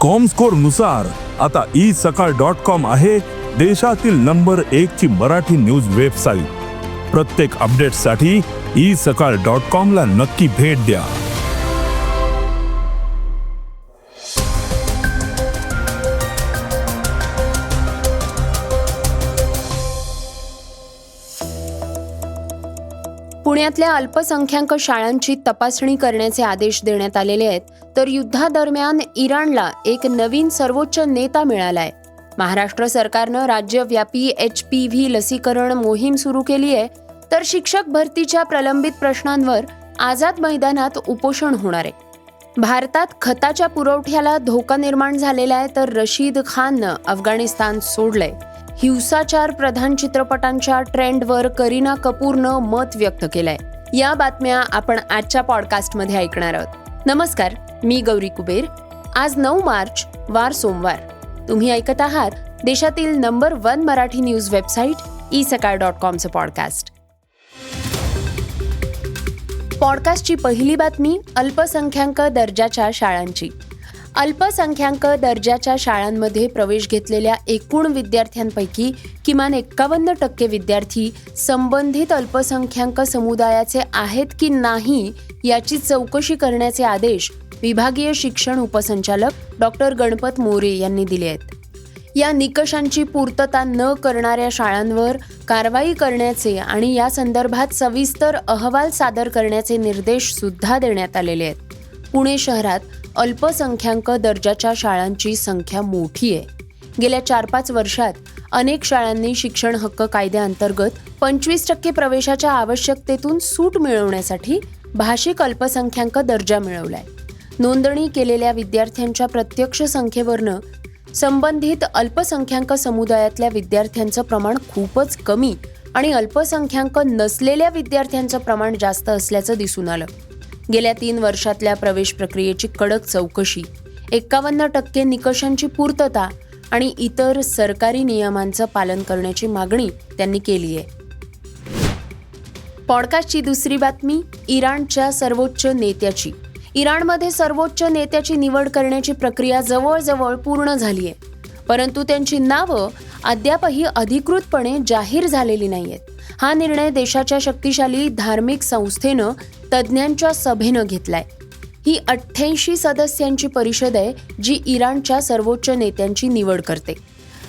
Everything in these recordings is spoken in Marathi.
कॉमस्कोर नुसार आता isakal.com आहे देशातील नंबर 1 ची मराठी न्यूज वेबसाईट. प्रत्येक अपडेटसाठी isakal.com ला नक्की भेट द्या. पुण्यातल्या अल्पसंख्याक शाळांची तपासणी करण्याचे आदेश देण्यात आलेले आहेत. तर युद्धादरम्यान इराणला एक नवीन सर्वोच्च नेता मिळालाय. महाराष्ट्र सरकारनं राज्यव्यापी HPV लसीकरण मोहीम सुरू केली आहे. तर शिक्षक भरतीच्या प्रलंबित प्रश्नांवर आझाद मैदानात उपोषण होणार आहे. भारतात खताच्या पुरवठ्याला धोका निर्माण झालेला आहे. तर रशीद खाननं अफगाणिस्तान सोडलंय. हिंसाचार प्रधान चित्रपटांच्या ट्रेंडवर करीना कपूरनं मत व्यक्त केलंय. या बातम्या आपण आजच्या पॉडकास्टमध्ये ऐकणार आहोत. नमस्कार, मी गौरी कुबेर. आज 9 मार्च वार सोमवार. तुम्ही ऐकत आहात देशातील number 1 Marathi news website isakal.com चं पॉडकास्ट. पॉडकास्टची पहिली बातमी अल्पसंख्याक दर्जाच्या शाळांची. अल्पसंख्याक दर्जाच्या शाळांमध्ये प्रवेश घेतलेल्या एकूण विद्यार्थ्यांपैकी किमान 51% विद्यार्थी संबंधित अल्पसंख्याक समुदायाचे आहेत की नाही याची चौकशी करण्याचे आदेश विभागीय शिक्षण उपसंचालक डॉक्टर गणपत मोरे यांनी दिले आहेत. या निकषांची पूर्तता न करणाऱ्या शाळांवर कारवाई करण्याचे आणि या संदर्भात सविस्तर अहवाल सादर करण्याचे निर्देश सुद्धा देण्यात आलेले आहेत. पुणे शहरात अल्पसंख्याक दर्जाच्या शाळांची संख्या मोठी आहे. गेल्या 4-5 वर्षात अनेक शाळांनी शिक्षण हक्क कायद्याअंतर्गत 25% प्रवेशाच्या आवश्यकतेतून सूट मिळवण्यासाठी भाषिक अल्पसंख्याक दर्जा मिळवलाय. नोंदणी केलेल्या विद्यार्थ्यांच्या प्रत्यक्ष संख्येवरनं संबंधित अल्पसंख्याक समुदायातल्या विद्यार्थ्यांचं प्रमाण खूपच कमी आणि अल्पसंख्याक नसलेल्या विद्यार्थ्यांचं प्रमाण जास्त असल्याचं दिसून आलं. गेल्या 3 वर्षातल्या प्रवेश प्रक्रियेची कडक चौकशी, 51% निकषांची पूर्तता आणि इतर सरकारी नियमांचं पालन करण्याची मागणी त्यांनी केली आहे. पॉडकास्टची दुसरी बातमी इराणच्या सर्वोच्च नेत्याची. इराणमध्ये सर्वोच्च नेत्याची निवड करण्याची प्रक्रिया जवळजवळ पूर्ण झाली आहे. परंतु त्यांची नावं अद्यापही अधिकृतपणे जाहीर झालेली नाहीयेत. हा निर्णय देशाच्या शक्तिशाली धार्मिक संस्थेनं तज्ज्ञांच्या सभेनं घेतलाय. ही 88 सदस्यांची परिषद आहे जी इराणच्या सर्वोच्च नेत्यांची निवड करते.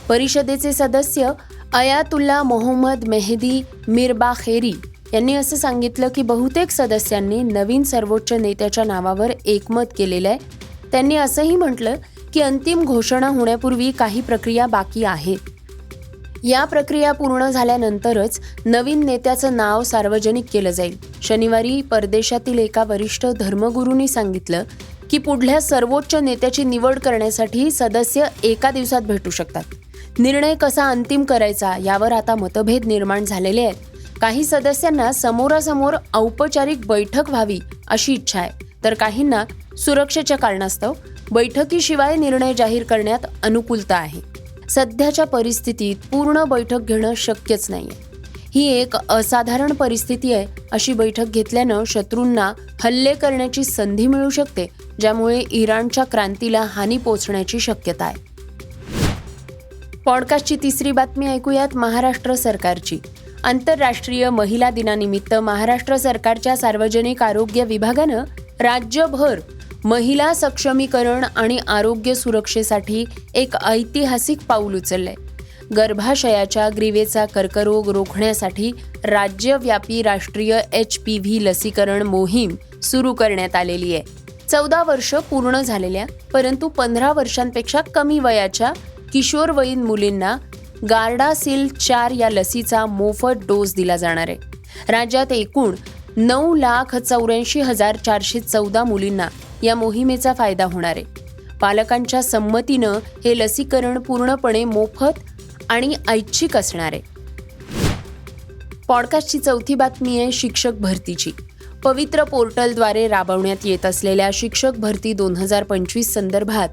परिषदेचे सदस्य अयातुल्ला मोहम्मद मेहदी मिरबाखेरी यांनी असं सांगितलं की बहुतेक सदस्यांनी नवीन सर्वोच्च नेत्याच्या नावावर एकमत केलेलं आहे. त्यांनी असंही म्हटलं की अंतिम घोषणा होण्यापूर्वी काही प्रक्रिया बाकी आहे. या प्रक्रिया पूर्ण झाल्यानंतरच नवीन नेत्याचं नाव सार्वजनिक केलं जाईल. शनिवारी परदेशातील एका वरिष्ठ धर्मगुरूंनी सांगितलं की पुढल्या सर्वोच्च नेत्याची निवड करण्यासाठी सदस्य एका दिवसात भेटू शकतात. निर्णय कसा अंतिम करायचा यावर आता मतभेद निर्माण झालेले आहेत. काही सदस्यांना समोरासमोर औपचारिक बैठक व्हावी अशी इच्छा आहे, तर काहींना सुरक्षेच्या कारणास्तव बैठकीशिवाय निर्णय जाहीर करण्यात अनुकूलता आहे. सध्याच्या परिस्थितीत पूर्ण बैठक घेणं शक्यच नाहीये. ही एक असाधारण परिस्थिती आहे. अशी बैठक घेतल्यानं शत्रूंना हल्ले करण्याची संधी मिळू शकते, ज्यामुळे इराणच्या क्रांतीला हानी पोचण्याची शक्यता आहे. पॉडकास्टची तिसरी बातमी ऐकूयात महाराष्ट्र सरकारची. आंतरराष्ट्रीय महिला दिनानिमित्त महाराष्ट्र सरकारच्या सार्वजनिक आरोग्य विभागानं राज्यभर महिला सक्षमीकरण आणि आरोग्य सुरक्षेसाठी एक ऐतिहासिक पाऊल उचललंय. गर्भाशयाच्या ग्रीवेचा कर्करोग रोखण्यासाठी राज्यव्यापी राष्ट्रीय HPV लसीकरण मोहीम सुरू करण्यात आलेली आहे. 14 वर्ष पूर्ण झालेल्या परंतु 15 वर्षांपेक्षा कमी वयाच्या किशोरवयीन मुलींना गार्डासिल 4 या लसीचा मोफत डोस दिला जाणार आहे. राज्यात एकूण 9,84,414 मुलींना या मोहिमेचा फायदा होणार आहे. पालकांच्या संमतीनं हे लसीकरण पूर्णपणे मोफत आणि ऐच्छिक असणार आहे. पॉडकास्टची चौथी बातमी आहे शिक्षक भरतीची. पवित्र पोर्टलद्वारे राबवण्यात येत असलेल्या शिक्षक भरती 2025 संदर्भात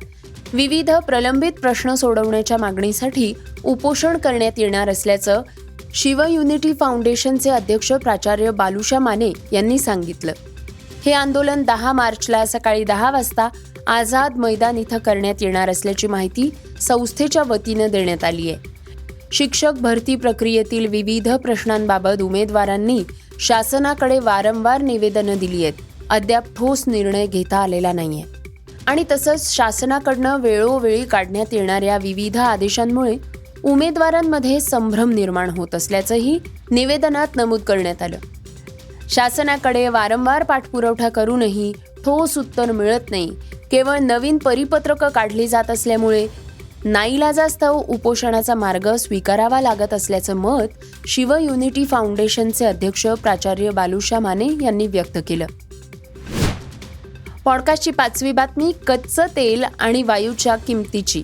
विविध प्रलंबित प्रश्न सोडवण्याच्या मागणीसाठी उपोषण करण्यात येणार असल्याचं शिवयुनिटी फाउंडेशनचे अध्यक्ष प्राचार्य बालुशा माने यांनी सांगितलं. हे आंदोलन 10 मार्चला सकाळी 10 वाजता आझाद मैदान इथं करण्यात येणार असल्याची माहिती संस्थेच्या वतीनं देण्यात आली आहे. शिक्षक भरती प्रक्रियेतील विविध प्रश्नांबाबत उमेदवारांनी शासनाकडे वारंवार निवेदनं दिली आहेत. अद्याप ठोस निर्णय घेता आलेला नाहीये. आणि तसंच शासनाकडनं वेळोवेळी काढण्यात येणाऱ्या विविध आदेशांमुळे उमेदवारांमध्ये संभ्रम निर्माण होत असल्याचंही निवेदनात नमूद करण्यात आलं. शासनाकडे वारंवार पाठपुरावा करूनही ठोस उत्तर मिळत नाही. केवळ नवीन परिपत्रकं काढली जात असल्यामुळे नाईलाजास्तव उपोषणाचा मार्ग स्वीकारावा लागत असल्याचं मत शिव युनिटी फाउंडेशनचे अध्यक्ष प्राचार्य बालुशा माने यांनी व्यक्त केलं. पॉडकास्टची 5वी बातमी कच्चं तेल आणि वायूच्या किमतीची.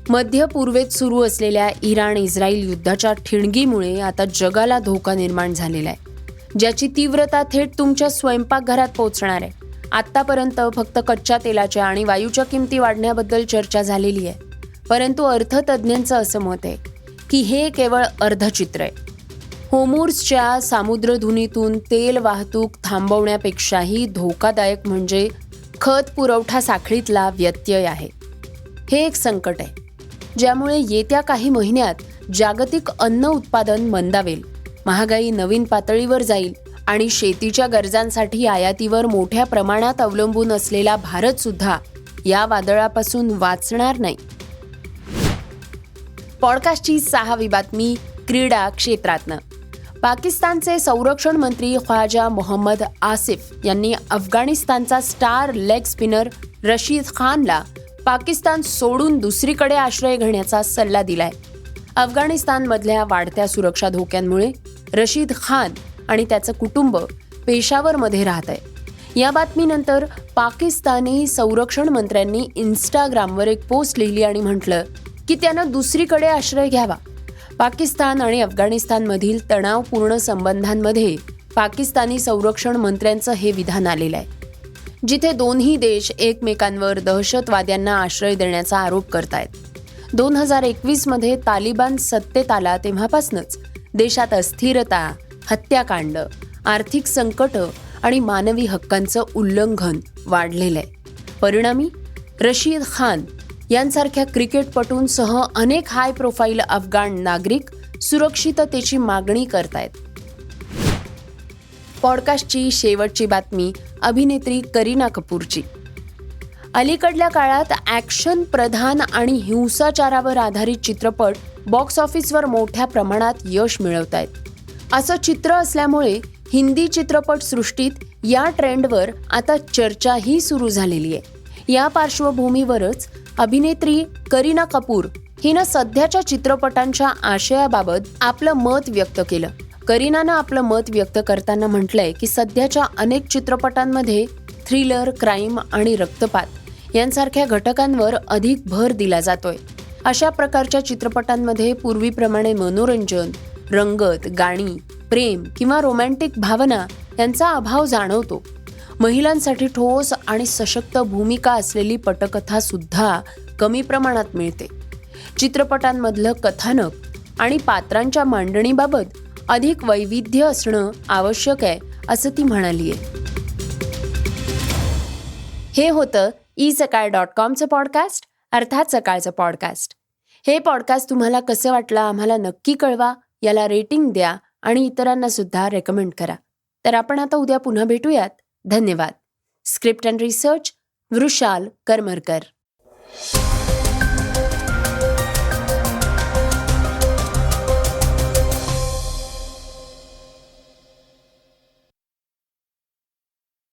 मध्य पूर्वेत सुरू असलेल्या इराण इस्रायल युद्धाच्या ठिणगीमुळे आता जगाला धोका निर्माण झालेला आहे, ज्याची तीव्रता थेट तुमच्या स्वयंपाकघरात पोहोचणार आहे. आत्तापर्यंत फक्त कच्च्या तेलाच्या आणि वायूच्या किमती वाढण्याबद्दल चर्चा झालेली आहे, परंतु अर्थतज्ज्ञांचं असं मत आहे की हे केवळ अर्धचित्र आहे. होर्मुझच्या सामुद्रधुनीतून तेल वाहतूक थांबवण्यापेक्षाही धोकादायक म्हणजे खत पुरवठा साखळीतला व्यत्यय आहे. हे एक संकट आहे ज्यामुळे येत्या काही महिन्यात जागतिक अन्न उत्पादन मंदावेल, महागाई नवीन पातळीवर जाईल आणि शेतीच्या गरजांसाठी आयातीवर मोठ्या प्रमाणात अवलंबून असलेला भारत सुद्धा या वादळापासून वाचणार नाही. पॉडकास्टची 6वी बातमी क्रीडा क्षेत्रातनं. पाकिस्तानचे संरक्षण मंत्री ख्वाजा मोहम्मद आसिफ यांनी अफगाणिस्तानचा स्टार लेग स्पिनर रशीद खानला पाकिस्तान सोडून दुसरीकडे आश्रय घेण्याचा सल्ला दिलाय. अफगाणिस्तानमधल्या वाढत्या सुरक्षा धोक्यांमुळे रशीद खान आणि त्याचं कुटुंब पेशावरमध्ये राहत आहे. या बातमीनंतर पाकिस्तानी संरक्षण मंत्र्यांनी इन्स्टाग्रामवर एक पोस्ट लिहिली आणि म्हटलं की त्यानं दुसरीकडे आश्रय घ्यावा. पाकिस्तान आणि अफगाणिस्तानमधील तणावपूर्ण संबंधांमध्ये पाकिस्तानी संरक्षण मंत्र्यांचं हे विधान आलेलं आहे, जिथे दोन्ही देश एकमेकांवर दहशतवाद्यांना आश्रय देण्याचा आरोप करतायत. 2021 मध्ये तालिबान सत्तेत आला तेव्हापासूनच देशात अस्थिरता, हत्याकांड, आर्थिक संकट आणि मानवी हक्कांचं उल्लंघन वाढलेलं आहे. परिणामी रशीद खान यांसारख्या क्रिकेटपटूंसह अनेक हाय प्रोफाईल अफगाण नागरिक सुरक्षिततेची मागणी करतायत. पॉडकास्टची शेवटची बातमी अभिनेत्री करीना कपूरची. अलीकडल्या काळात ॲक्शन प्रधान आणि हिंसाचारावर आधारित चित्रपट बॉक्स ऑफिसवर मोठ्या प्रमाणात यश मिळवत आहेत. असं चित्र असल्यामुळे हिंदी चित्रपट सृष्टीत या ट्रेंडवर आता चर्चाही सुरू झालेली आहे. या पार्श्वभूमीवरच अभिनेत्री करीना कपूर हिनं सध्याच्या चित्रपटांच्या आशयाबाबत आपलं मत व्यक्त केलं. करीनानं आपलं मत व्यक्त करताना म्हटलंय की सध्याच्या अनेक चित्रपटांमध्ये थ्रिलर, क्राईम आणि रक्तपात यांसारख्या घटकांवर अधिक भर दिला जातोय. अशा प्रकारच्या चित्रपटांमध्ये पूर्वीप्रमाणे मनोरंजन, रंगत, गाणी, प्रेम किंवा रोमॅन्टिक भावना यांचा अभाव जाणवतो. महिलांसाठी ठोस आणि सशक्त भूमिका असलेली पटकथा सुद्धा कमी प्रमाणात मिळते. चित्रपटांमधलं कथानक आणि पात्रांच्या मांडणीबाबत अधिक वैविध्य असणं आवश्यक आहे, असं ती म्हणालीये. हे होतं isakal.comचं पॉडकास्ट, अर्थात सकाळचं पॉडकास्ट. हे पॉडकास्ट तुम्हाला कसं वाटलं आम्हाला नक्की कळवा. याला रेटिंग द्या आणि इतरांना सुद्धा रेकमेंड करा. तर आपण आता उद्या पुन्हा भेटूयात. धन्यवाद. Script and research Vrushal Karmarkar.